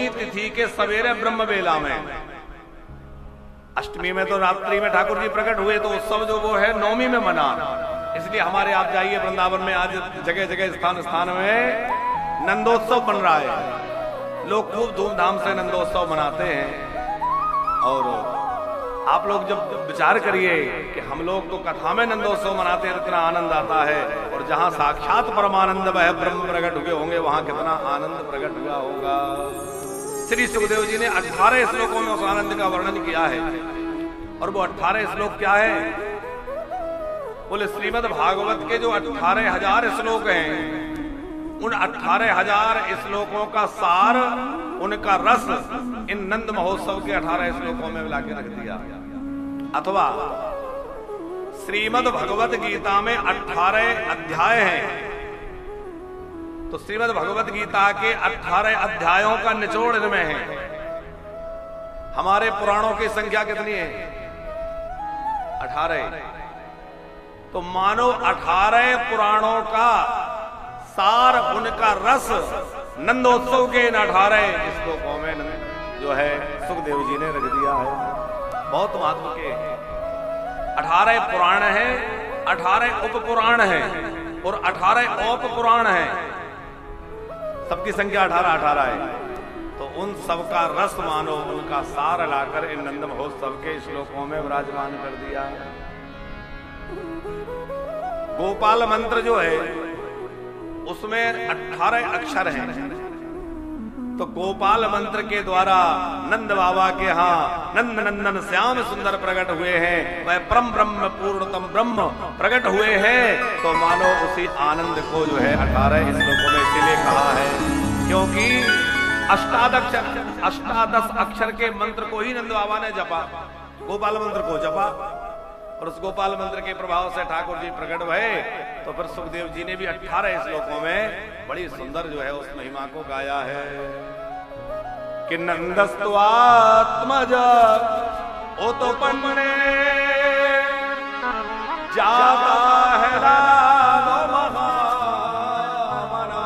नौमी तिथि के सवेरे ब्रह्म बेला में, अष्टमी में तो रात्रि में ठाकुर जी प्रकट हुए, तो उत्सव जो वो है नौमी में मना। इसलिए हमारे आप जाइए वृंदावन में, आज जगह जगह स्थान स्थान में नंदोत्सव बन रहा है। लोग खूब धूमधाम से नंदोत्सव मनाते हैं। और आप लोग जब विचार करिए कि हम लोग तो कथा में नंदोत्सव मनाते हैं, इतना आनंद आता है, और जहां साक्षात परमानंद वह ब्रह्म प्रकट हुए होंगे, वहां कितना आनंद प्रकट हुआ होगा। श्री सुखदेव जी ने 18 श्लोकों में उस आनंद का वर्णन किया है। और वो 18 श्लोक क्या है? बोले श्रीमद् भागवत के जो 18,000 श्लोक हैं, उन 18,000 श्लोकों का सार, उनका रस इन नंद महोत्सव के 18 श्लोकों में मिला के रख दिया। अथवा श्रीमद् भगवत गीता में 18 अध्याय हैं, तो श्रीमद् भगवत गीता के 18 अध्यायों का निचोड़ इनमें है। हमारे पुराणों की संख्या कितनी है? 18। तो मानो 18 पुराणों का सार, उनका रस नंदोत्सव के इन 18 श्लोकों में जो है सुखदेव जी ने रख दिया है। बहुत महत्व के 18 पुराण हैं, 18 उप पुराण हैं और 18 औप पुराण हैं। सबकी संख्या 18 है। तो उन सबका रस मानो, उनका सार लाकर इन नंद महोत्सव के श्लोकों में विराजमान कर दिया। गोपाल मंत्र जो है उसमें 18 अक्षर हैं। तो गोपाल मंत्र के द्वारा नंद बाबा के यहाँ नंद नंदन श्याम सुंदर प्रकट हुए हैं, वह परम ब्रह्म पूर्णतम ब्रह्म प्रकट हुए हैं। तो मानो उसी आनंद को जो है 18 श्लोकों में इसीलिए कहा है, क्योंकि अष्टादश अक्षर के मंत्र को ही नंद बाबा ने जपा, गोपाल मंत्र को जपा, और उस गोपाल मंत्र के प्रभाव से ठाकुर जी प्रकट हुए। तो फिर सुखदेव जी ने भी 18 श्लोकों में बड़ी सुंदर जो है उस महिमा को गाया है कि नंदस्तु आत्मज ओ तो पन्ने जाता है राम महामना,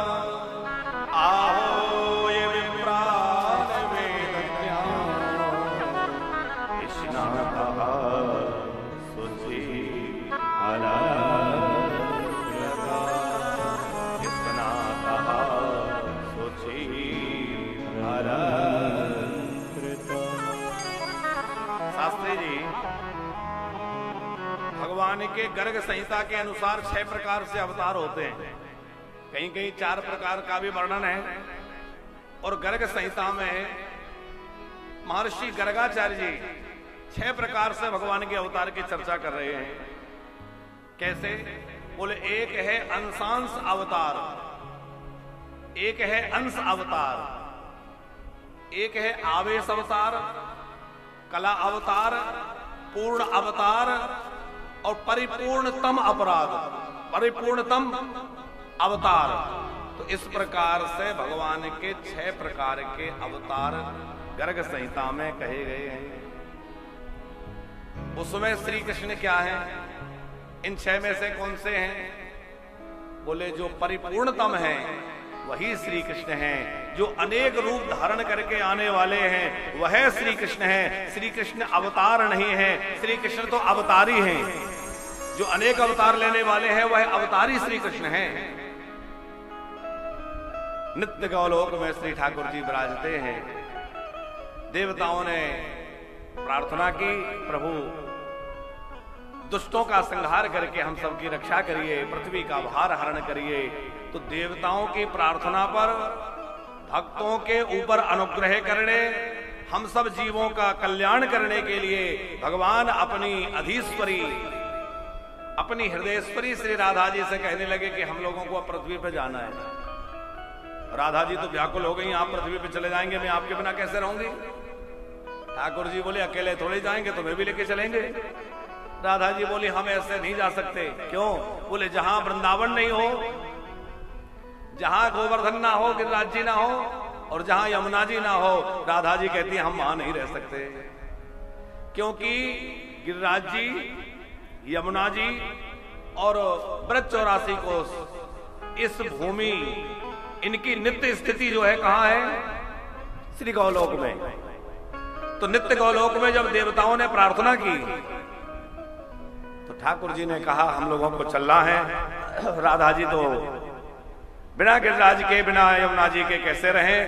आहो ये विप्रान वेदज्ञान कृष्णा शास्त्री जी भगवान के गर्ग संहिता के अनुसार 6 प्रकार से अवतार होते हैं। कहीं कहीं 4 प्रकार का भी वर्णन है। और गर्ग संहिता में महर्षि गर्गाचार्य जी 6 प्रकार से भगवान के अवतार की चर्चा कर रहे हैं। कैसे? बोले एक है अंशांश अवतार, एक है अंश अवतार, एक है आवेश अवतार, कला अवतार, पूर्ण अवतार और परिपूर्णतम अपराध, परिपूर्णतम अवतार। तो इस प्रकार से भगवान के 6 प्रकार के अवतार गर्ग संहिता में कहे गए हैं। उसमें श्री कृष्ण क्या है? इन 6 में से कौन से हैं? बोले जो परिपूर्णतम हैं वही श्री कृष्ण हैं। जो अनेक रूप धारण करके आने वाले हैं वह श्री कृष्ण हैं। श्री कृष्ण अवतार नहीं है, श्री कृष्ण तो अवतारी हैं। जो अनेक अवतार लेने वाले हैं वह अवतारी श्री कृष्ण हैं। नित्य गौलोक में श्री ठाकुर जी विराजते हैं। देवताओं ने प्रार्थना की, प्रभु दुष्टों का संहार करके हम सबकी रक्षा करिए, पृथ्वी का भार हरण करिए। तो देवताओं की प्रार्थना पर भक्तों के ऊपर अनुग्रह करने, हम सब जीवों का कल्याण करने के लिए भगवान अपनी अधीश्वरी, अपनी हृदयेश्वरी श्री राधा जी से कहने लगे कि हम लोगों को अब पृथ्वी पर जाना है। राधा जी तो व्याकुल हो गई, आप पृथ्वी पर चले जाएंगे, मैं आपके बिना कैसे रहूंगी? ठाकुर जी बोले अकेले थोड़े जाएंगे, तुम्हें भी लेके चलेंगे। राधा जी बोली हम ऐसे नहीं जा सकते। क्यों? बोले जहां वृंदावन नहीं हो, जहां गोवर्धन ना हो, गिरिराज जी ना हो, और जहां यमुना जी ना हो, राधा जी कहती है हम वहां नहीं रह सकते। क्योंकि गिरिराज जी, यमुना जी और ब्रज 84 कोस, इस भूमि, इनकी नित्य स्थिति जो है कहां है? श्री गौलोक में। तो नित्य गौलोक में जब देवताओं ने प्रार्थना की तो ठाकुर जी ने कहा हम लोगों को चलना है। राधा जी तो बिना गिरिराज के, बिना यमुना जी के कैसे रहें?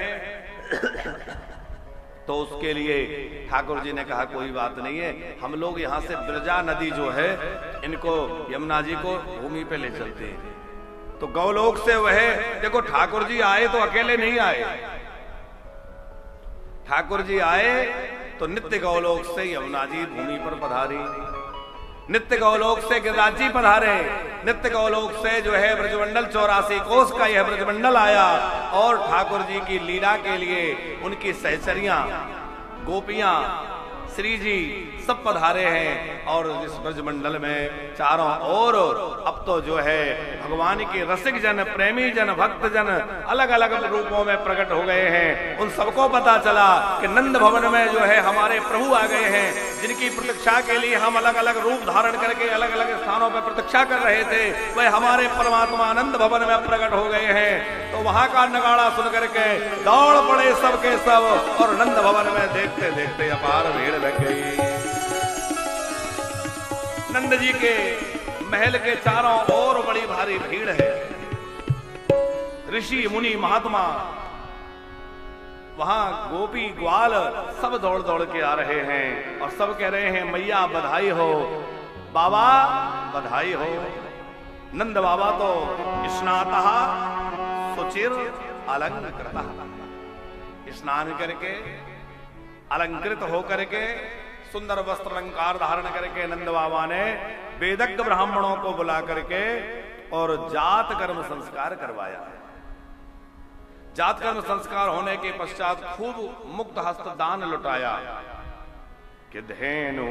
तो उसके लिए ठाकुर जी ने कहा कोई बात नहीं है, हम लोग यहां से ब्रजा नदी जो है इनको, यमुना जी को भूमि पे ले चलते हैं। तो गौलोक से वह, देखो ठाकुर जी आए तो अकेले नहीं आए, ठाकुर जी आए तो नित्य गौलोक से यमुना जी भूमि पर पधारी, नित्य गौलोक से गिरिराज जी पधारे, नित्य गौलोक से जो है ब्रजमंडल 84 कोस का यह ब्रजमंडल आया और ठाकुर जी की लीला के लिए उनकी सहचरियां, गोपियां, श्री जी सब पधारे हैं। और इस ब्रजमंडल में चारों ओर अब तो जो है भगवान के रसिक जन, प्रेमी जन, भक्त जन अलग अलग रूपों में प्रकट हो गए हैं। उन सबको पता चला कि नंद भवन में जो है हमारे प्रभु आ गए हैं, जिनकी प्रतीक्षा के लिए हम अलग अलग रूप धारण करके अलग अलग स्थानों पर प्रतीक्षा कर रहे थे, वह हमारे परमात्मा आनंद भवन में प्रकट हो गए हैं। तो वहां का नगाड़ा सुन करके दौड़ पड़े सबके सब और नंद भवन में देखते देखते अपार भीड़ लग गई। नंद जी के महल के चारों ओर बड़ी भारी भीड़ है, ऋषि मुनि महात्मा, वहां गोपी ग्वाल सब दौड़ दौड़ के आ रहे हैं और सब कह रहे हैं मैया बधाई हो, बाबा बधाई हो। नंद बाबा तो स्नातः सुचिर अलंकृतः, स्नान करके अलंकृत होकर के सुंदर वस्त्र अलंकार धारण करके नंद बाबा ने वेदज्ञ ब्राह्मणों को बुला करके और जात कर्म संस्कार करवाया। जात कर्म संस्कार होने के पश्चात खूब मुक्त हस्त दान लुटाया कि धेनु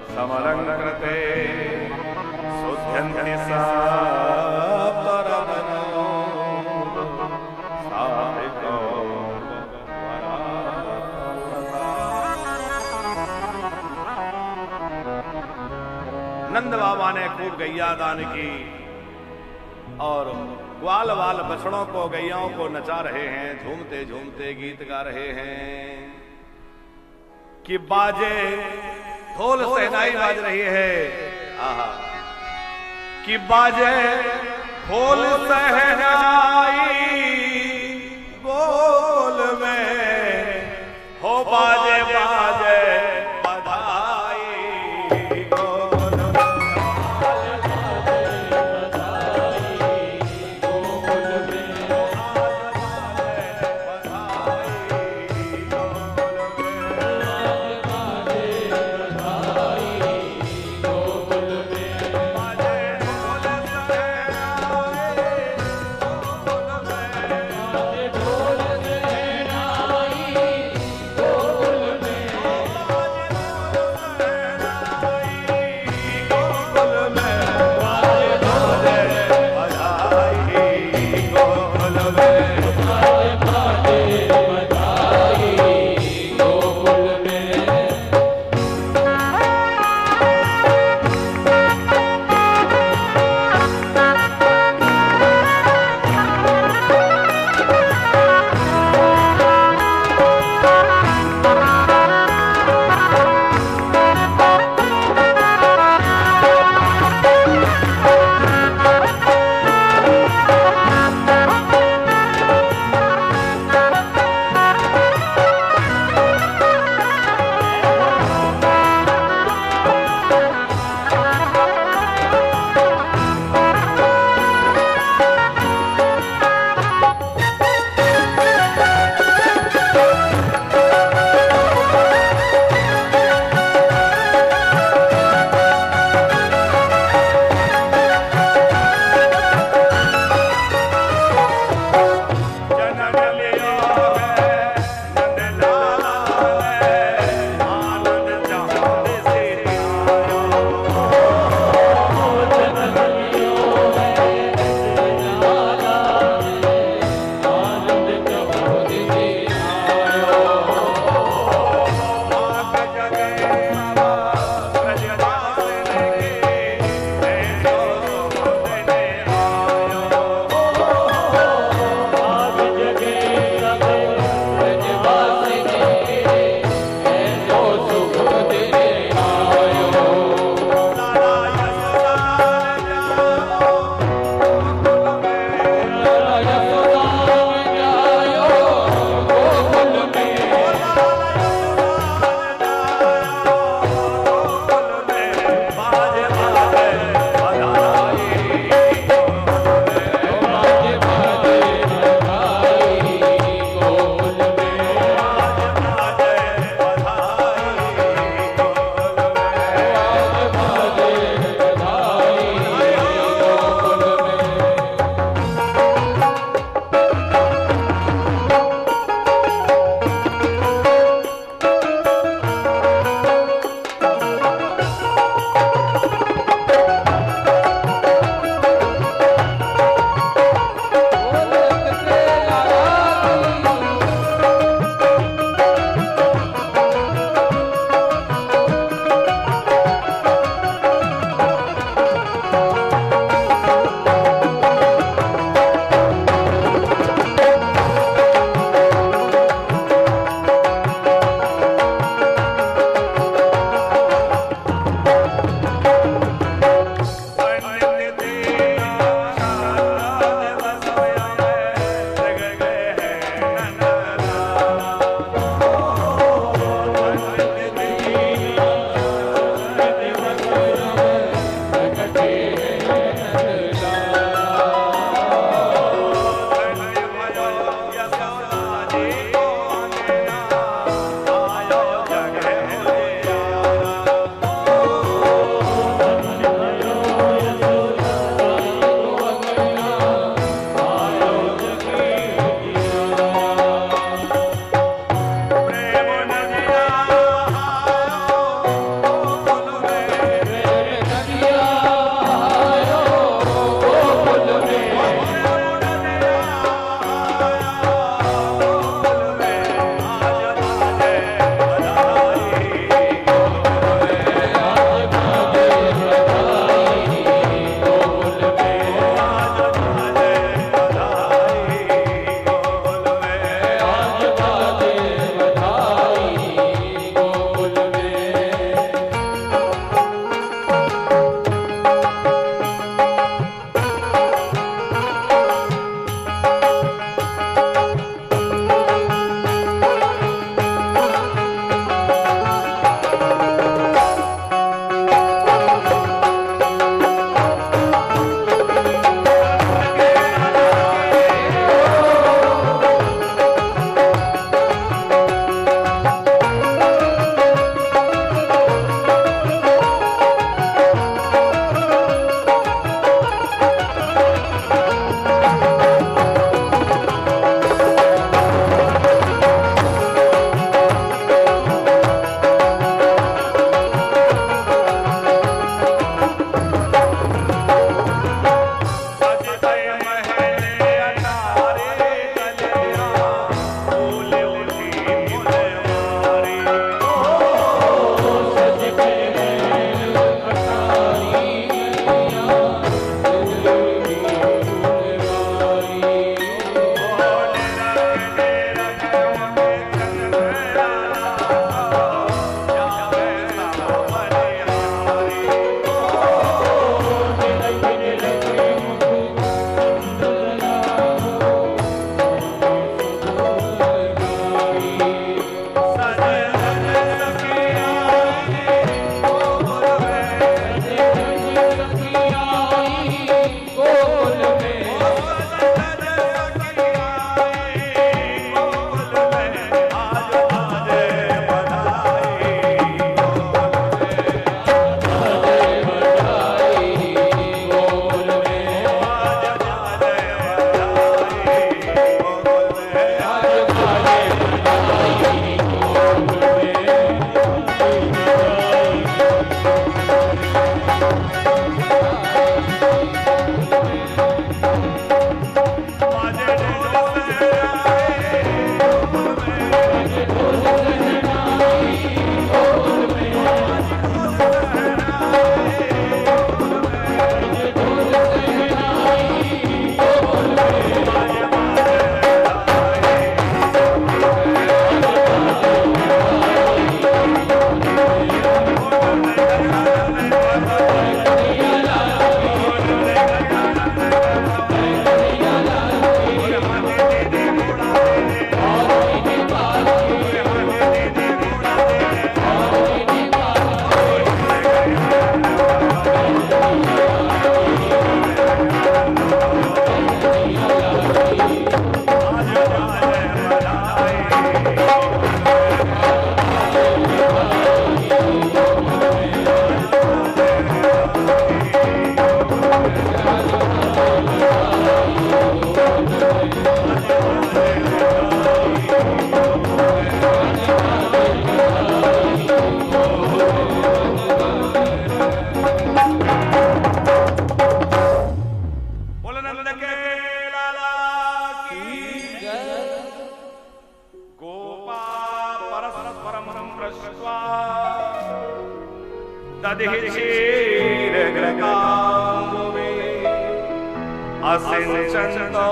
समलंकृते सुध्यन्ति नंद बाबा ने खूब गैया दान की और ग्वाल वाल बछड़ों को, गैयाओं को नचा रहे हैं, झूमते झूमते गीत गा रहे हैं कि बाजे ढोल सहनाई बाज रही है। आहा, कि बाजे ढोल सहनाई गोल में हो, बाजे बाजे असिंचन्तो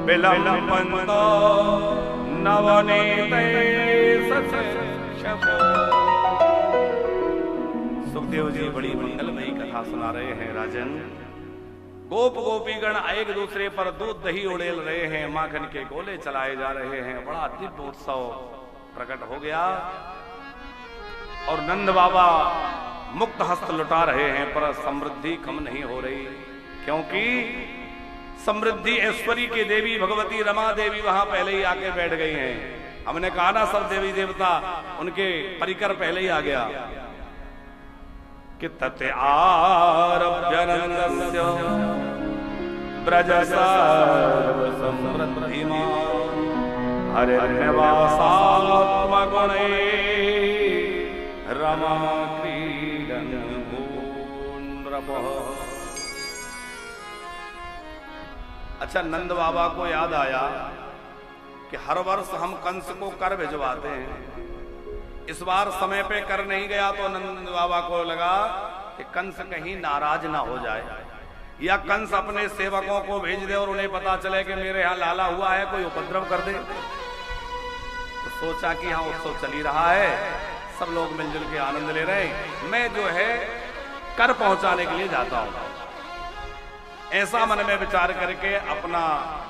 विलम्बन्तो नवनीते सुखदेव जी बड़ी मंगलमयी कथा सुना रहे हैं। राजन, गोप गोपीगण एक दूसरे पर दूध दही उड़ेल रहे हैं, माखन के गोले चलाए जा रहे हैं। बड़ा दिव्य उत्सव प्रकट हो गया और नंद बाबा मुक्त हस्त लुटा रहे हैं, पर समृद्धि कम नहीं हो रही, क्योंकि समृद्धि ऐश्वरी की देवी भगवती रमा देवी वहां पहले ही आके बैठ गई हैं। हमने कहा ना, सब देवी देवता उनके परिकर पहले ही आ गया कि तते आरभ्यनंदस्य ब्रज सर्व समृद्धिमान हरिर्निवासात्मगुणे रमा क्रीडन भूनृपः। अच्छा, नंद बाबा को याद आया कि हर वर्ष हम कंस को कर भिजवाते हैं, इस बार समय पे कर नहीं गया तो नंद बाबा को लगा कि कंस कहीं नाराज ना हो जाए, या कंस अपने सेवकों को भेज दे और उन्हें पता चले कि मेरे यहाँ लाला हुआ है, कोई उपद्रव कर दे। तो सोचा कि यहाँ उत्सव चल ही रहा है, सब लोग मिलजुल के आनंद ले रहे हैं, मैं जो है कर पहुंचाने के लिए जाता हूं। ऐसा मन में विचार करके अपना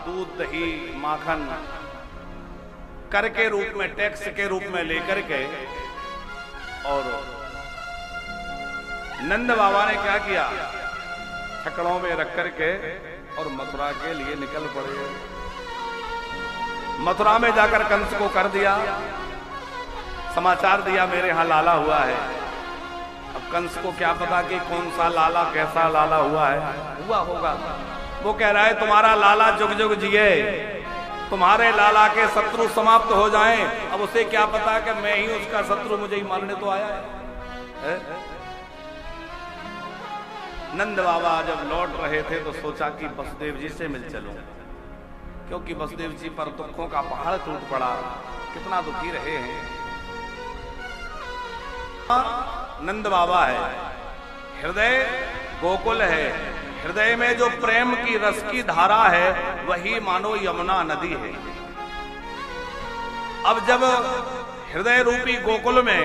दूध दही माखन कर के रूप में, टैक्स के रूप में लेकर के, और नंद बाबा ने क्या किया, छकड़ों में रख करके और मथुरा के लिए निकल पड़े। मथुरा में जाकर कंस को कर दिया, समाचार दिया मेरे यहां लाला हुआ है। अब कंस को क्या पता कि कौन सा लाला, कैसा लाला हुआ है, हुआ होगा। वो कह रहा है तुम्हारा लाला जुग जुग जिए, तुम्हारे लाला के शत्रु समाप्त हो जाएं। अब उसे क्या पता कि मैं ही उसका शत्रु, मुझे ही मारने तो आया है? नंद बाबा जब लौट रहे थे तो सोचा कि वसुदेव जी से मिल चलूं, क्योंकि वसुदेव जी पर दुखों का पहाड़ टूट पड़ा, कितना दुखी रहे हैं। नंद बाबा है, हृदय गोकुल है, हृदय में जो प्रेम की रस की धारा है वही मानो यमुना नदी है। अब जब हृदय रूपी गोकुल में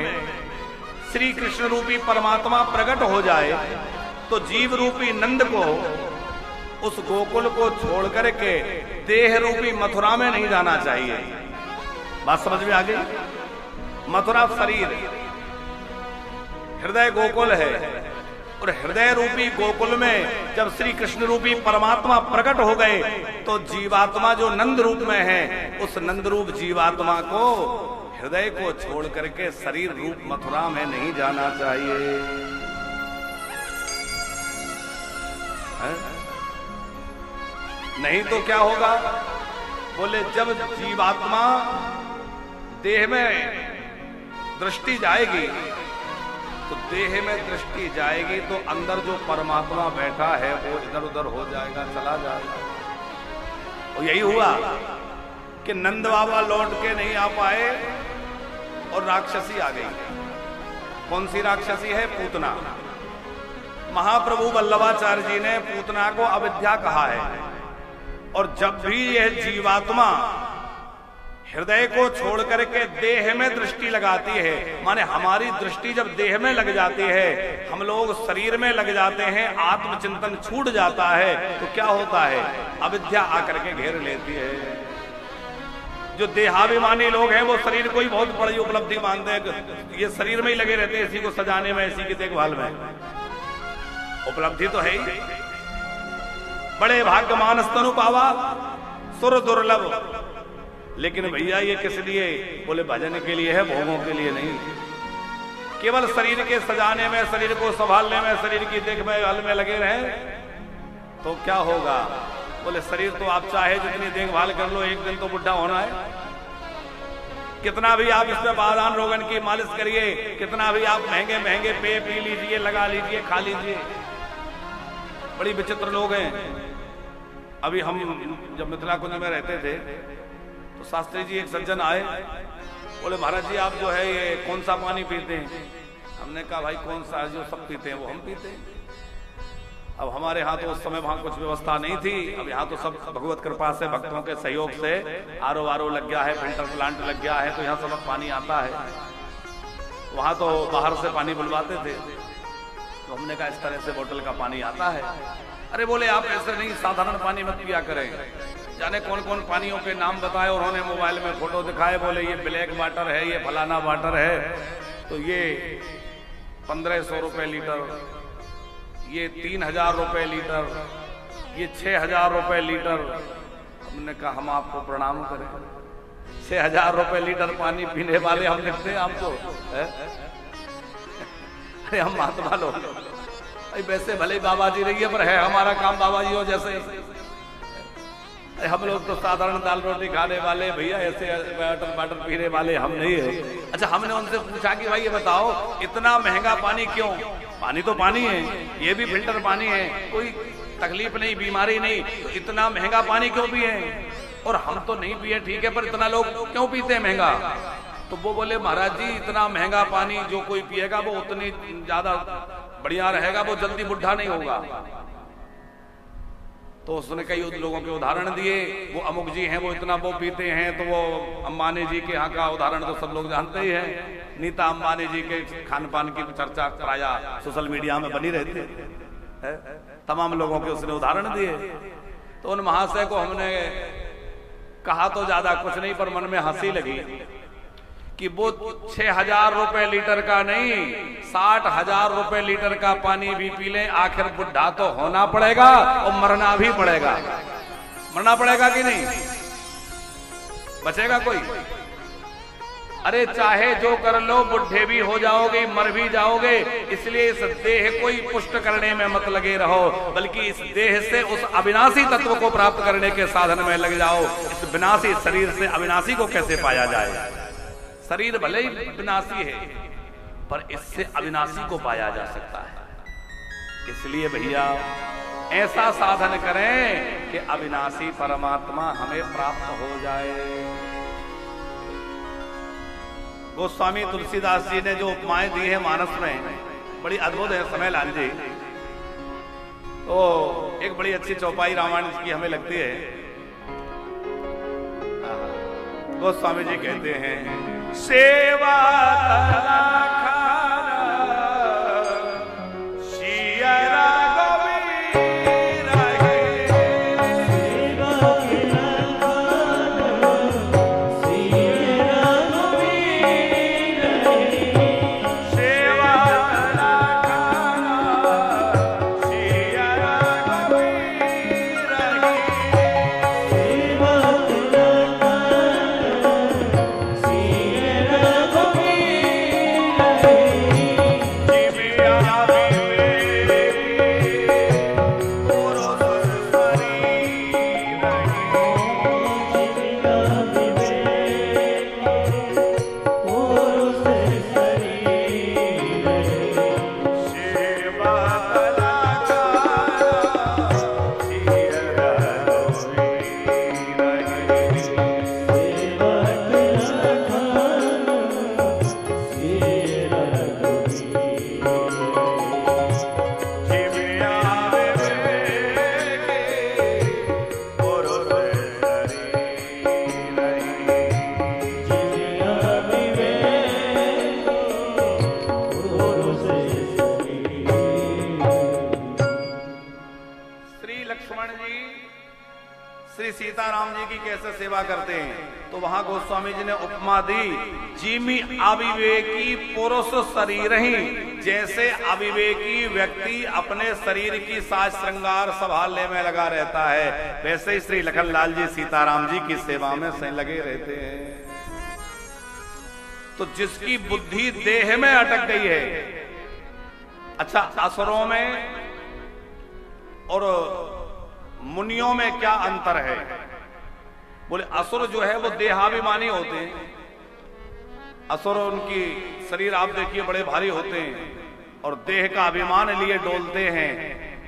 श्री कृष्ण रूपी परमात्मा प्रकट हो जाए तो जीव रूपी नंद को उस गोकुल को छोड़ करके देह रूपी मथुरा में नहीं जाना चाहिए। बात समझ में आ गई? मथुरा शरीर, हृदय गोकुल है, और हृदय रूपी गोकुल में जब श्री कृष्ण रूपी परमात्मा प्रकट हो गए तो जीवात्मा जो नंद रूप में है, उस नंद रूप जीवात्मा को हृदय को छोड़ करके शरीर रूप मथुरा में नहीं जाना चाहिए। नहीं तो क्या होगा? बोले जब जीवात्मा देह में दृष्टि जाएगी तो देह में दृष्टि जाएगी तो अंदर जो परमात्मा बैठा है वो इधर उधर हो जाएगा, चला जाएगा। और यही हुआ कि नंद बाबा लौट के नहीं आ पाए और राक्षसी आ गई। कौन सी राक्षसी है? पूतना। महाप्रभु वल्लभाचार्य जी ने पूतना को अविद्या कहा है, और जब भी यह जीवात्मा हृदय को छोड़ करके देह में दृष्टि लगाती है, माने हमारी दृष्टि जब देह में लग जाती है, हम लोग शरीर में लग जाते हैं, आत्मचिंतन छूट जाता है, तो क्या होता है? अविद्या आकर के घेर लेती है। जो देहाभिमानी लोग हैं वो शरीर को ही बहुत बड़ी उपलब्धि मानते हैं, ये शरीर में ही लगे रहते हैं, इसी को सजाने में, इसी की देखभाल में। उपलब्धि तो है ही, बड़े भाग्यमान स्तनु पावा सुर दुर्लभ। लेकिन भैया ये किस लिए? बोले भजन के लिए है, भोगों के लिए नहीं। केवल शरीर के सजाने में, शरीर को संभालने में, शरीर की देखभाल में लगे रहे तो क्या होगा? बोले शरीर तो आप चाहे जितनी देखभाल कर लो, एक दिन तो बुढ़ा होना है। कितना भी आप इसमें बादाम रोगन की मालिश करिए, कितना भी आप महंगे महंगे पेय पी लीजिए, लगा लीजिए, खा लीजिए, बड़ी विचित्र लोग हैं। अभी हम जब मिथिला कुंज में रहते थे तो शास्त्री जी एक सज्जन आए, बोले महाराज जी आप जो है ये कौन सा पानी पीते हैं? हमने कहा भाई कौन सा जो सब पीते हैं वो हम पीते हैं। अब हमारे यहाँ तो उस समय वहां कुछ व्यवस्था नहीं थी, अब यहाँ तो सब भगवत कृपा से, भक्तों के सहयोग से आरओ लग गया है, फिल्टर प्लांट लग गया है, तो यहाँ सब पानी आता है। वहां तो बाहर से पानी बुलवाते थे, तो हमने कहा इस तरह से बोतल का पानी आता है। अरे बोले आप ऐसे नहीं, साधारण पानी मत पिया करें। जाने कौन कौन पानियों के नाम बताए, उन्होंने मोबाइल में फोटो दिखाए, बोले ये ब्लैक वाटर है, ये फलाना वाटर है, तो ये 1500 रुपए लीटर, ये 3000 रुपए लीटर, ये 6000 रुपए लीटर। हमने कहा हम आपको प्रणाम करें, 6000 रुपए लीटर पानी पीने वाले हम लिखते हैं हमको? अरे हम महात्मा लोग, वैसे भले बाबा जी रहिए पर है हमारा काम बाबा जी हो जैसे। हम लोग तो साधारण दाल रोटी खाने वाले भैया, ऐसे वाटर पीने वाले हम नहीं है। अच्छा, हमने उनसे पूछा कि भाई ये बताओ इतना महंगा पानी क्यों? पानी तो पानी है, ये भी फिल्टर पानी है, कोई तकलीफ नहीं, बीमारी नहीं, तो इतना महंगा पानी क्यों पिए? और हम तो नहीं पिए ठीक है, पर इतना लोग क्यों पीते हैं महंगा? तो वो बोले महाराज जी इतना महंगा पानी जो कोई पिएगा वो उतनी ज्यादा बढ़िया रहेगा, वो जल्दी बुढ़ा नहीं होगा। तो उसने कई लोगों के उदाहरण दिए, वो अमुक जी हैं वो इतना वो पीते हैं, तो वो अंबानी जी के यहाँ का उदाहरण तो सब लोग जानते ही हैं। नीता अंबानी जी के खान पान की चर्चा प्राया सोशल मीडिया में बनी रहती है, तमाम लोगों के उसने उदाहरण दिए। तो उन महाशय को हमने कहा तो ज्यादा कुछ नहीं, पर मन में हंसी लगी कि वो 6000 रुपए लीटर का नहीं, 60,000 रुपए लीटर का पानी भी पी लें, आखिर बुढ़ा तो होना पड़ेगा और मरना भी पड़ेगा। मरना पड़ेगा कि नहीं? बचेगा कोई? अरे चाहे जो कर लो, बुढ़े भी हो जाओगे, मर भी जाओगे, इसलिए इस देह को ही पुष्ट करने में मत लगे रहो, बल्कि इस देह से उस अविनाशी तत्व को प्राप्त करने के साधन में लग जाओ। इस विनाशी शरीर से अविनाशी को कैसे पाया जाए? शरीर भले ही विनाशी है, पर इससे अविनाशी को पाया जा सकता है। इसलिए भैया ऐसा साधन करें कि अविनाशी परमात्मा हमें प्राप्त हो जाए। गोस्वामी तुलसीदास जी ने जो उपमाएं दी है मानस में, बड़ी अद्भुत है समय लाल जी। तो एक बड़ी अच्छी चौपाई रामायण की हमें लगती है। गोस्वामी जी कहते हैं सेवा सीताराम जी की कैसे सेवा करते हैं, तो वहां गोस्वामी जी ने उपमा दी, जिमि अविवेकी पुरुष शरीर ही, जैसे अविवेकी व्यक्ति अपने शरीर की साज श्रृंगार संभालने में लगा रहता है, वैसे ही श्री लखनलाल जी सीताराम जी की सेवा में लगे रहते हैं। तो जिसकी बुद्धि देह में अटक गई है। अच्छा, असुरों में और मुनियों में क्या अंतर है? बोले असुर जो है वो देहाभिमानी होते हैं। असुर उनकी शरीर आप देखिए बड़े भारी होते हैं और देह का अभिमान लिए डोलते हैं।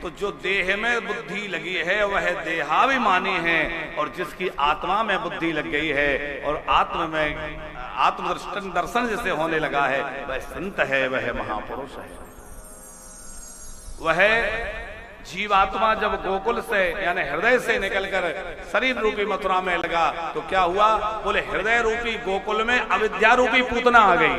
तो जो देह में बुद्धि लगी है वह देहाभिमानी है, और जिसकी आत्मा में बुद्धि लग गई है और आत्म में आत्मदर्शन दर्शन जैसे होने लगा है, वह संत है, वह महापुरुष है। वह जीवात्मा जब गोकुल से यानी हृदय से निकलकर शरीर रूपी मथुरा में लगा तो क्या हुआ? बोले हृदय रूपी गोकुल में अविद्या रूपी पूतना आ गई।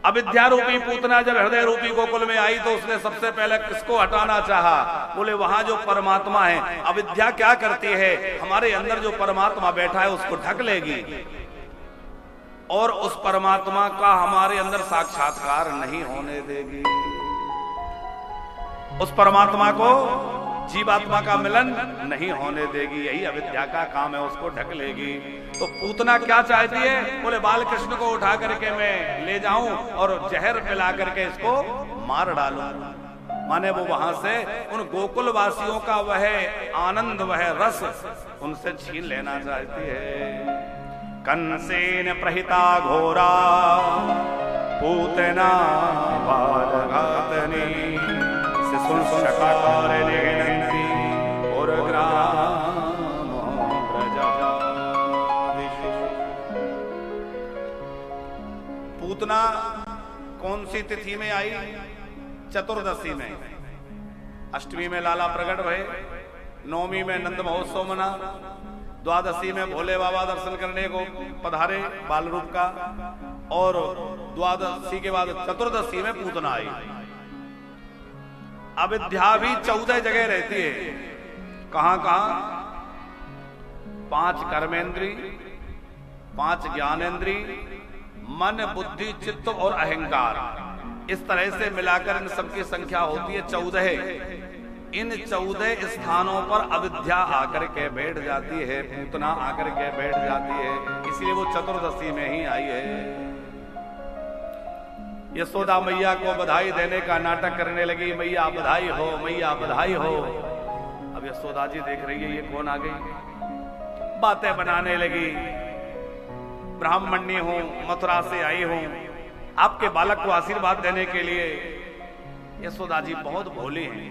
अविद्या रूपी पूतना जब हृदय रूपी गोकुल में आई तो उसने सबसे पहले किसको हटाना चाहा? बोले वहां जो परमात्मा है। अविद्या क्या करती है? हमारे अंदर जो परमात्मा बैठा है उसको ढक लेगी और उस परमात्मा का हमारे अंदर साक्षात्कार नहीं होने देगी। उस परमात्मा को जीवात्मा का मिलन नहीं होने देगी। यही अविद्या का काम है, उसको ढक लेगी। तो पूतना क्या चाहती है? बोले बाल कृष्ण को उठा करके मैं ले जाऊं और जहर पिला करके इसको मार डालूं। माने वो वहां से उन गोकुल वासियों का वह आनंद, वह रस उनसे छीन लेना चाहती है। कंसेन प्रहिता घोरा पूतना बालघातनी पूतना कौन सी तिथि में आई? चतुर्दशी में। अष्टमी में लाला प्रकट भये, नवमी में नंद महोत्सव मना, द्वादशी में भोले बाबा दर्शन करने को पधारे बाल रूप का, और द्वादशी के बाद चतुर्दशी में पूतना आई। अविद्या भी 14 जगह रहती है। कहां कहां? 5 कर्मेंद्री, 5 ज्ञानेंद्री, मन, बुद्धि, चित्त और अहंकार। इस तरह से मिलाकर इन सबकी संख्या होती है 14। इन 14 स्थानों पर अविद्या आकर के बैठ जाती है, पूतना आकर के बैठ जाती है। इसलिए वो चतुर्दशी में ही आई है। यशोदा मैया को बधाई देने का नाटक करने लगी, मैया बधाई हो, मैया बधाई हो। अब यशोदा जी देख रही है ये कौन आ गई, बातें बनाने लगी। ब्राह्मणी हूं, मथुरा से आई हूं आपके बालक को आशीर्वाद देने के लिए। यशोदा जी बहुत भोली हैं।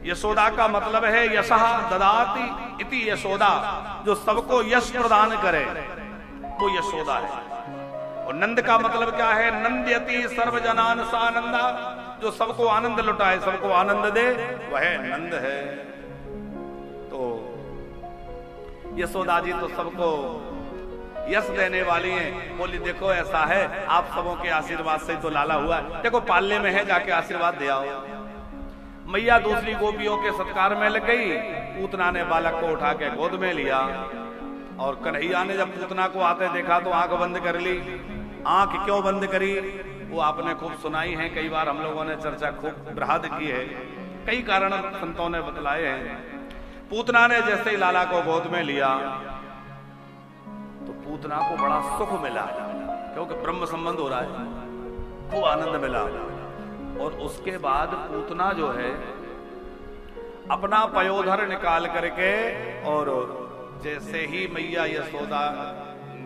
यशोदा का मतलब है यशः ददाति इति यशोदा, जो सबको यश प्रदान करे वो यशोदा है। और नंद का मतलब क्या है? नंद्यति सर्वजनान सानंदा, जो सबको आनंद लुटाए, सबको आनंद दे, वह नंद है। तो यशोदा जी तो सबको यश देने वाली हैं। बोली देखो ऐसा है, आप सबों के आशीर्वाद से तो लाला हुआ है, देखो पालने में है, जाके आशीर्वाद दे आओ। मैया दूसरी गोपियों के सत्कार में लग गई। पूतना ने बालक को उठा के गोद में लिया, और कन्हैया ने जब पूतना को आते देखा तो आंख बंद कर ली। आंख क्यों बंद करी वो आपने खूब सुनाई है, कई बार हम लोगों ने चर्चा खूब बृहद की है, कई कारण संतों ने बतलाए हैं। पूतना ने जैसे ही लाला को गोद में लिया तो पूतना को बड़ा सुख मिला, क्योंकि ब्रह्म संबंध हो रहा है, खूब आनंद मिला। और उसके बाद पूतना जो है अपना पयोधर निकाल करके, और जैसे ही मैया यशोदा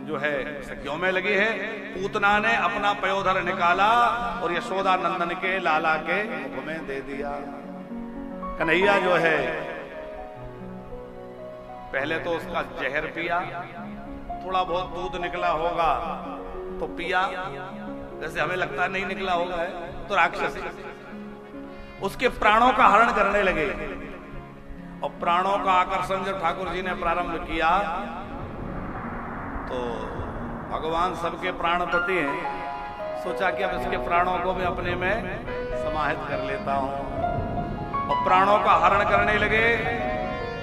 जो है सखियों में लगी है, पूतना ने अपना पयोधर निकाला और यशोदा नंदन के लाला के मुख में दे दिया। कन्हैया जो है पहले तो उसका जहर पिया, थोड़ा बहुत दूध निकला होगा तो पिया, जैसे हमें लगता है नहीं निकला होगा है, तो राक्षस उसके प्राणों का हरण करने लगे। और प्राणों का आकर्षण जब ठाकुर जी ने प्रारंभ किया तो भगवान सबके प्राणपति हैं, सोचा कि अब इसके प्राणों को मैं अपने में समाहित कर लेता हूं। और प्राणों का हरण करने लगे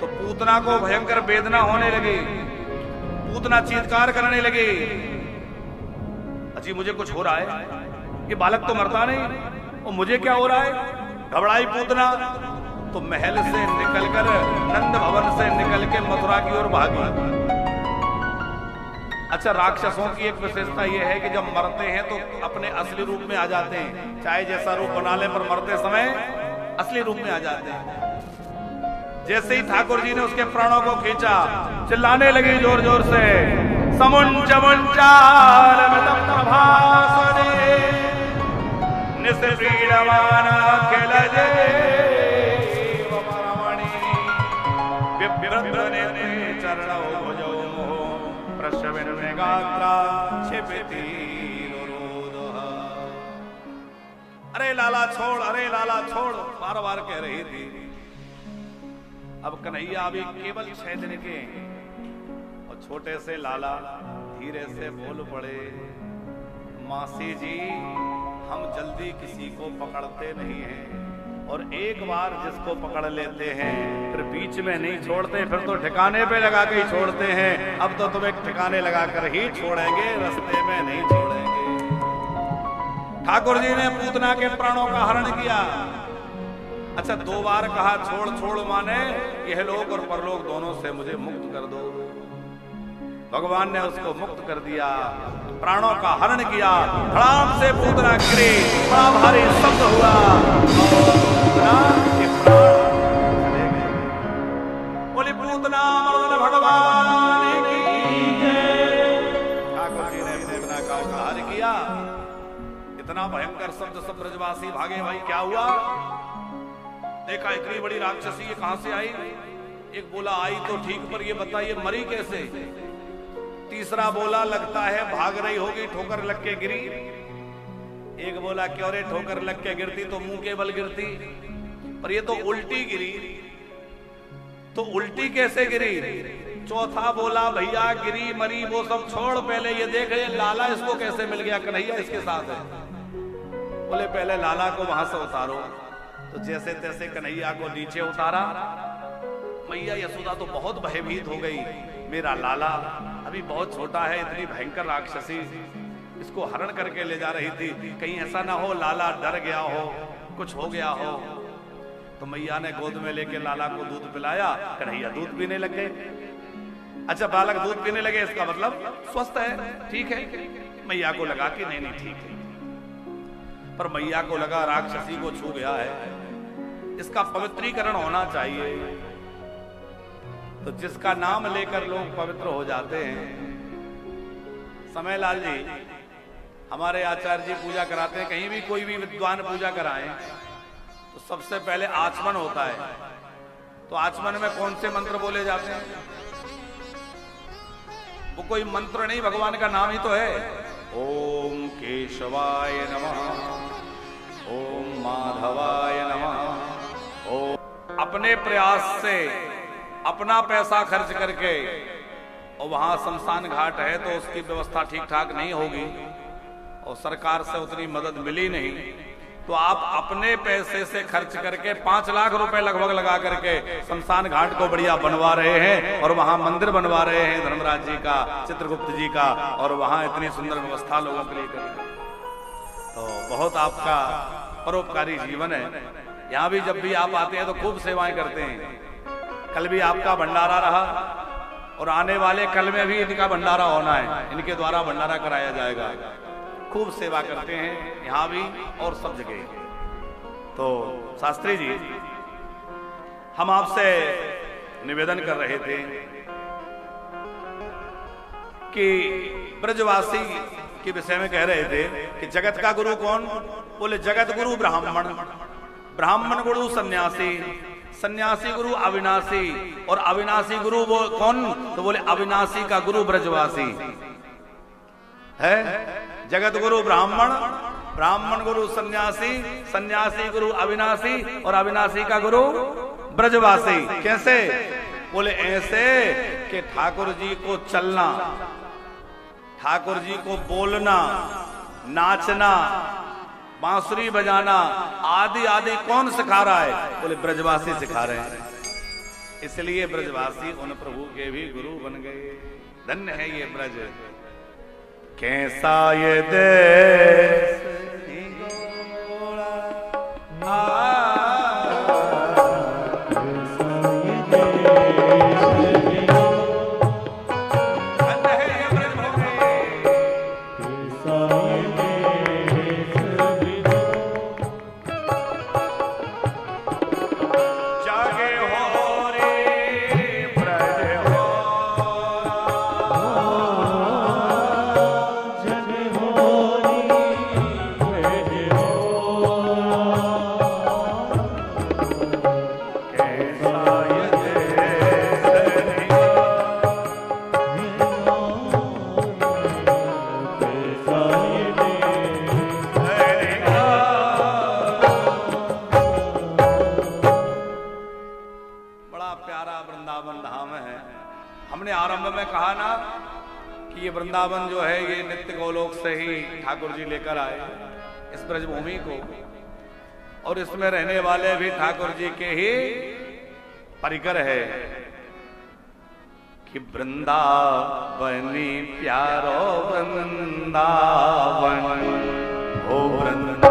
तो पूतना को भयंकर वेदना होने लगी। पूतना चीत्कार करने लगी, अजी मुझे कुछ हो रहा है, ये बालक तो मरता नहीं और मुझे क्या हो रहा है। घबराई पूतना तो महल से निकलकर, नंद भवन से निकल के मथुरा की ओर भागी। अच्छा, राक्षसों की एक विशेषता यह है कि जब मरते हैं तो अपने असली रूप में आ जाते हैं, चाहे जैसा रूप बना ले, पर मरते समय असली रूप में आ जाते हैं। जैसे ही ठाकुर जी ने उसके प्राणों को खींचा, चिल्लाने लगी जोर जोर से, समुंच मुंचाल प्रभासने निस्पीडमान खिलजे चरणौ भुजौ प्रश्रविन्गात्रा क्षिपति रुरोधः। अरे लाला छोड़, अरे लाला छोड़, बार बार कह रही थी। अब कन्हैया अभी केवल 6 दिन के और छोटे से लाला धीरे से बोल पड़े, मासी जी हम जल्दी किसी को पकड़ते नहीं हैं, और एक बार जिसको पकड़ लेते हैं फिर बीच में नहीं छोड़ते, फिर तो ठिकाने पे लगा के ही छोड़ते हैं। अब तो तुम्हें ठिकाने लगा कर ही छोड़ेंगे, रास्ते में नहीं छोड़ेंगे। ठाकुर जी ने पूतना के प्राणों का हरण किया। अच्छा, 2 बार कहा छोड़ छोड़, माने यह लोक और परलोक दोनों से मुझे मुक्त कर दो। भगवान ने उसको मुक्त कर दिया, प्राणों का हरण किया। धड़ाम से पूतना गिरी, बड़ा भारी शब्द हुआ और के प्राण चले गए। बोली पूतना मर्दन भगवान की जय। ठाकुर जी ने पूतना का उद्धार किया। इतना भयंकर शब्द सब ब्रजवासी भागे। भाई क्या हुआ? देखा इतनी बड़ी राक्षसी ये कहां से आई? एक बोला आई तो ठीक, पर ये बताइए मरी कैसे? तीसरा बोला लगता है भाग रही होगी, ठोकर लग के गिरी। एक बोला क्यों रे, ठोकर लग के गिरती तो मुंह के बल गिरती, पर ये तो उल्टी गिरी। तो उल्टी कैसे गिरी? चौथा बोला भैया गिरी मरी वो सब छोड़, पहले ये देख रहे लाला इसको कैसे मिल गया, कन्हैया इसके साथ है। बोले पहले लाला को वहां से उतारो। तो जैसे तैसे कन्हैया को नीचे उतारा। मैया यशोदा तो बहुत भयभीत हो गई, मेरा लाला अभी बहुत छोटा है, इतनी भयंकर राक्षसी इसको हरण करके ले जा रही थी, कहीं ऐसा ना हो लाला डर गया हो, कुछ हो गया हो। तो मैया ने गोद में लेके लाला को दूध पिलाया, कन्हैया दूध पीने लग गए। अच्छा, बालक दूध पीने लगे, इसका मतलब स्वस्थ है, ठीक है। मैया को लगा कि नहीं ठीक है, पर मैया को लगा राक्षसी को छू गया है, इसका पवित्रीकरण होना चाहिए। तो जिसका नाम लेकर लोग पवित्र हो जाते हैं। समय लाल जी हमारे आचार्य जी पूजा कराते हैं, कहीं भी कोई भी विद्वान पूजा कराएं तो सबसे पहले आचमन होता है। तो आचमन में कौन से मंत्र बोले जाते हैं? वो कोई मंत्र नहीं, भगवान का नाम ही तो है। ओम केशवाय नमः, ओम माधवाय नमः। ओम अपने प्रयास से अपना पैसा खर्च करके, और वहां शमशान घाट है तो उसकी व्यवस्था ठीक ठाक नहीं होगी और सरकार से उतनी मदद मिली नहीं, तो आप अपने पैसे से खर्च करके 5 लाख रुपए लगभग लगा करके शमशान घाट को बढ़िया बनवा रहे हैं, और वहां मंदिर बनवा रहे हैं धर्मराज जी का, चित्रगुप्त जी का, और वहां इतनी सुंदर व्यवस्था लोगों के लिए करें। तो बहुत आपका परोपकारी जीवन है। यहाँ भी जब भी आप आते हैं तो खूब सेवाएं करते हैं। कल भी आपका भंडारा रहा और आने वाले कल में भी इनका भंडारा होना है, इनके द्वारा भंडारा कराया जाएगा। खूब सेवा करते हैं यहाँ भी और सब जगह। तो शास्त्री जी, हम आपसे निवेदन कर रहे थे कि ब्रजवासी के विषय में कह रहे थे कि जगत का गुरु कौन? बोले जगत गुरु ब्राह्मण, ब्राह्मण गुरु सन्यासी, सन्यासी गुरु अविनाशी, और अविनाशी गुरु वो कौन? तो बोले अविनाशी का गुरु ब्रजवासी है। जगत गुरु ब्राह्मण, ब्राह्मण गुरु सन्यासी, सन्यासी गुरु अविनाशी, और अविनाशी का गुरु ब्रजवासी। कैसे? बोले ऐसे कि ठाकुर जी को चलना, ठाकुर जी को बोलना, नाचना, बांसुरी बजाना आदि आदि कौन सिखा रहा है? बोले ब्रजवासी सिखा रहे हैं। इसलिए ब्रजवासी उन प्रभु के भी गुरु बन गए। धन्य है ये ब्रज, कैसा ये देश धन्य है ये ब्रज हमने आरंभ में कहा ना कि ये वृंदावन जो है ये नित्य गोलोक से ही ठाकुर जी लेकर आए इस ब्रजभूमि को, और इसमें रहने वाले भी ठाकुर जी के ही परिकर है कि वृंदावनी प्यारो वृंदावन हो वृंदावन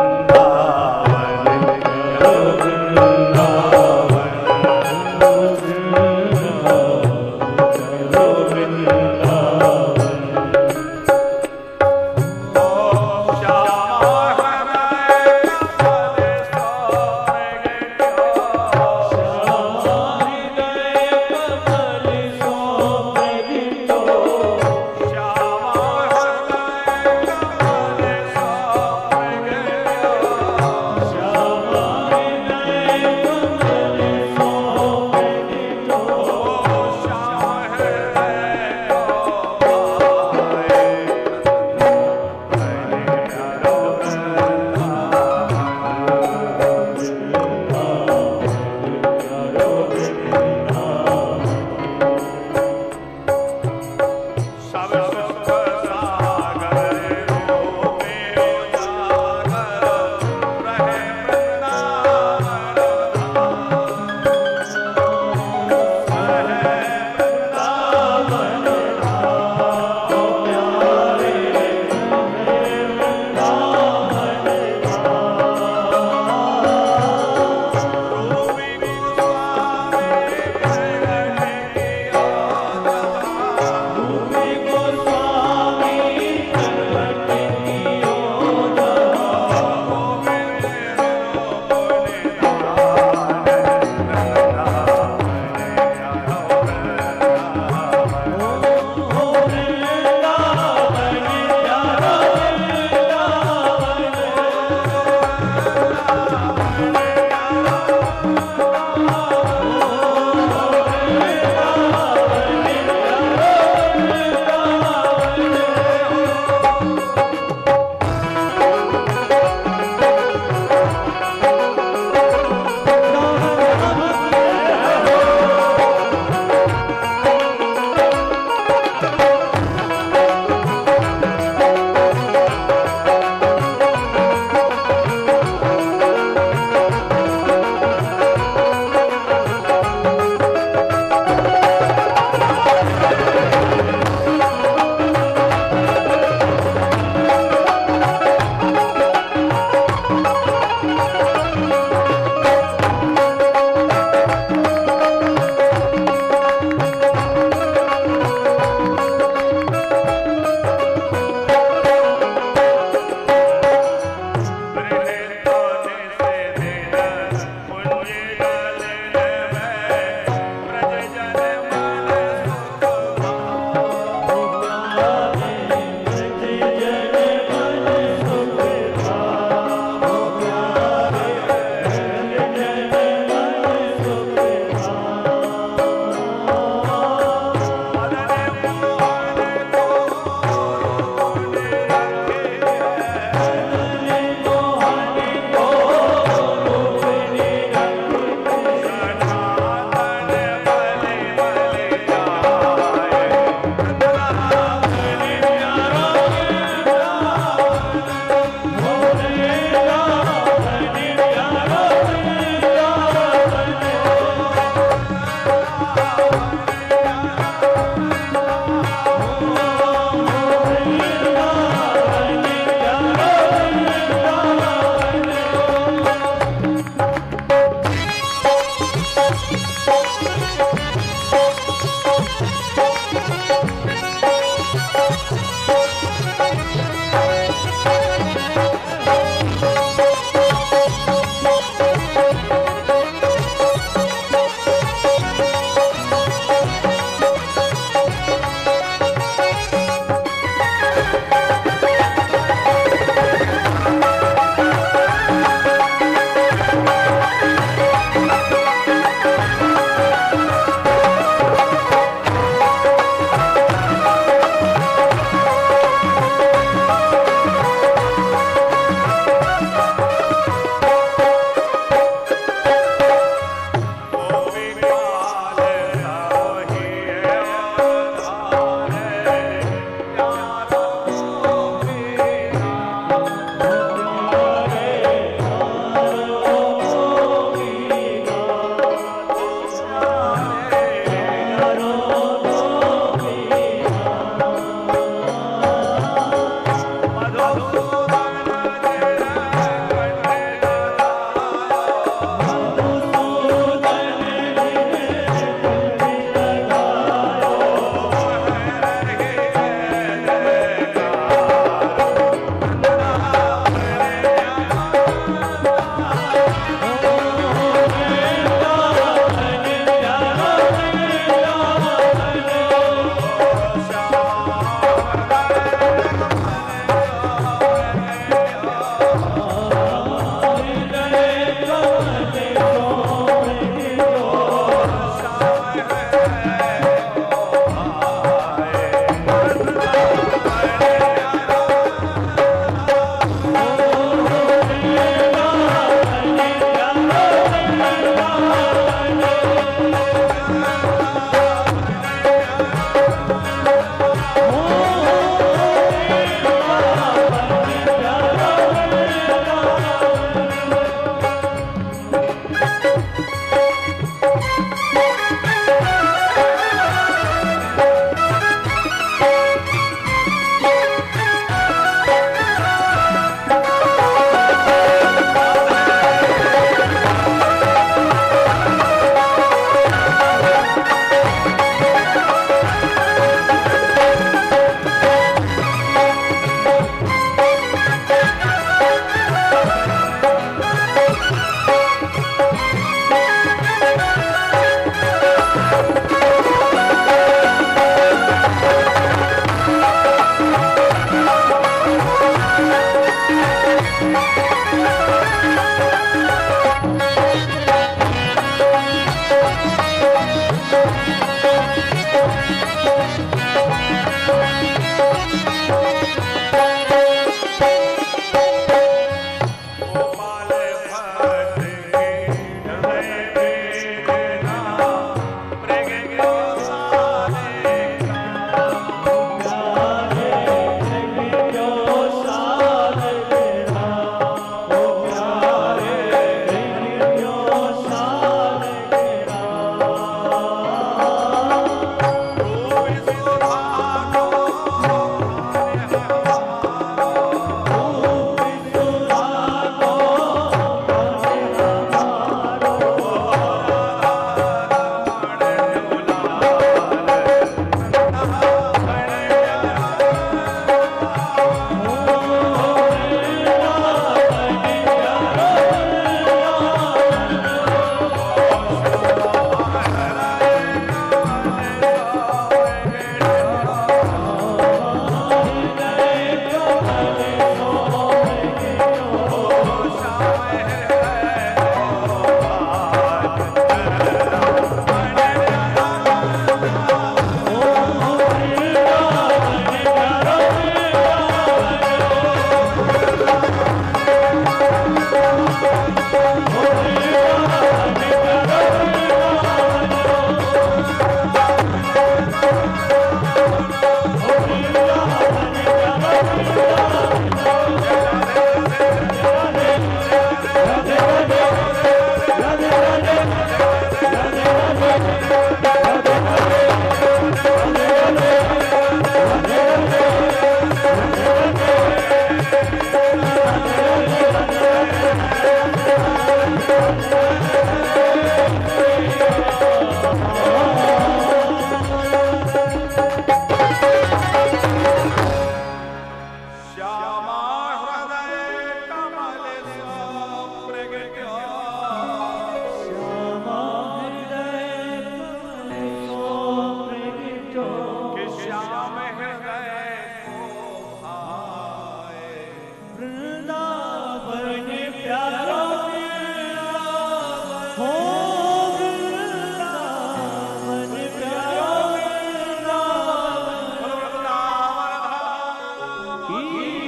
की